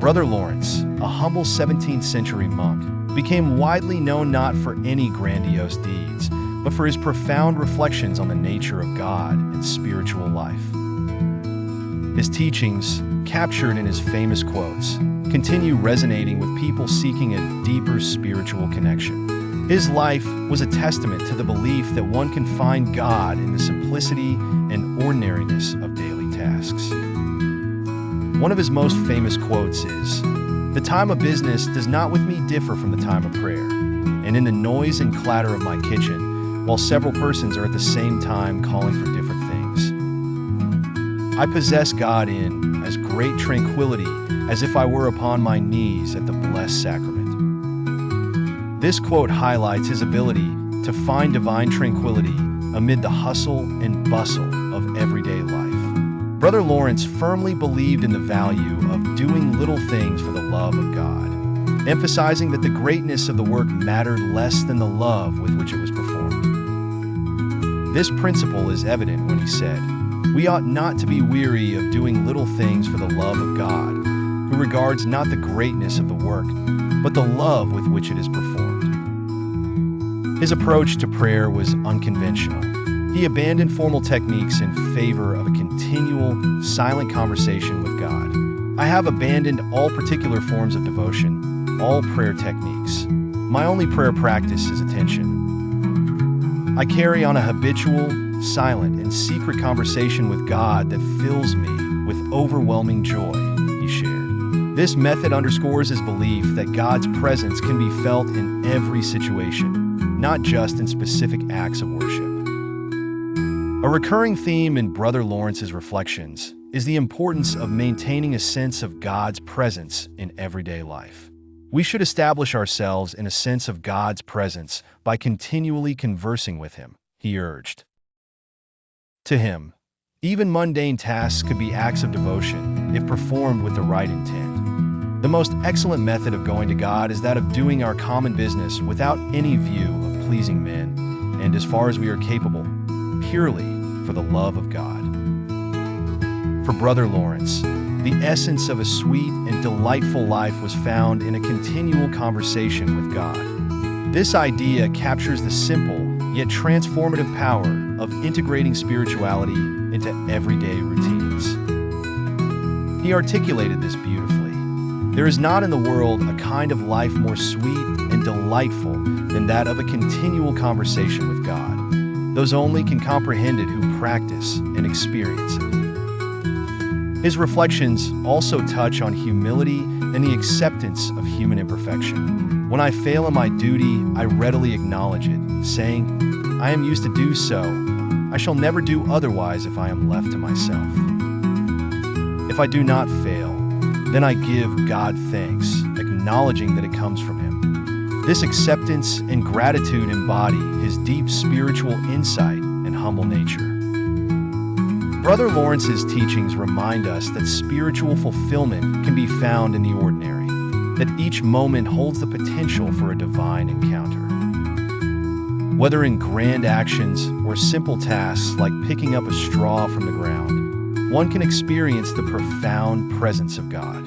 Brother Lawrence, a humble 17th century monk, became widely known not for any grandiose deeds, but for his profound reflections on the nature of God and spiritual life. His teachings, captured in his famous quotes, continue resonating with people seeking a deeper spiritual connection. His life was a testament to the belief that one can find God in the simplicity and ordinariness of daily tasks. One of his most famous quotes is, "The time of business does not with me differ from the time of prayer, and in the noise and clatter of my kitchen, while several persons are at the same time calling for different things, I possess God in as great tranquility as if I were upon my knees at the blessed sacrament." This quote highlights his ability to find divine tranquility amid the hustle and bustle of everyday life. Brother Lawrence firmly believed in the value of doing little things for the love of God, emphasizing that the greatness of the work mattered less than the love with which it was performed. This principle is evident when he said, "We ought not to be weary of doing little things for the love of God, who regards not the greatness of the work, but the love with which it is performed." His approach to prayer was unconventional. He abandoned formal techniques in favor of a continual, silent conversation with God. "I have abandoned all particular forms of devotion, all prayer techniques. My only prayer practice is attention. I carry on a habitual, silent, and secret conversation with God that fills me with overwhelming joy," he shared. This method underscores his belief that God's presence can be felt in every situation, not just in specific acts of worship. A recurring theme in Brother Lawrence's reflections is the importance of maintaining a sense of God's presence in everyday life. We should establish ourselves in a sense of God's presence by continually conversing with Him, he urged. To him, even mundane tasks could be acts of devotion if performed with the right intent. The most excellent method of going to God is that of doing our common business without any view of pleasing men, and as far as we are capable, purely for the love of God. For Brother Lawrence, the essence of a sweet and delightful life was found in a continual conversation with God. This idea captures the simple yet transformative power of integrating spirituality into everyday routines. He articulated this beautifully. There is not in the world a kind of life more sweet and delightful than that of a continual conversation with God. Those only can comprehend it who practice and experience it. His reflections also touch on humility and the acceptance of human imperfection. "When I fail in my duty, I readily acknowledge it, saying, 'I am used to do so. I shall never do otherwise if I am left to myself. If I do not fail, then I give God thanks, acknowledging that it comes from Him.'" This acceptance and gratitude embody his deep spiritual insight and humble nature. Brother Lawrence's teachings remind us that spiritual fulfillment can be found in the ordinary, that each moment holds the potential for a divine encounter. Whether in grand actions or simple tasks like picking up a straw from the ground, one can experience the profound presence of God.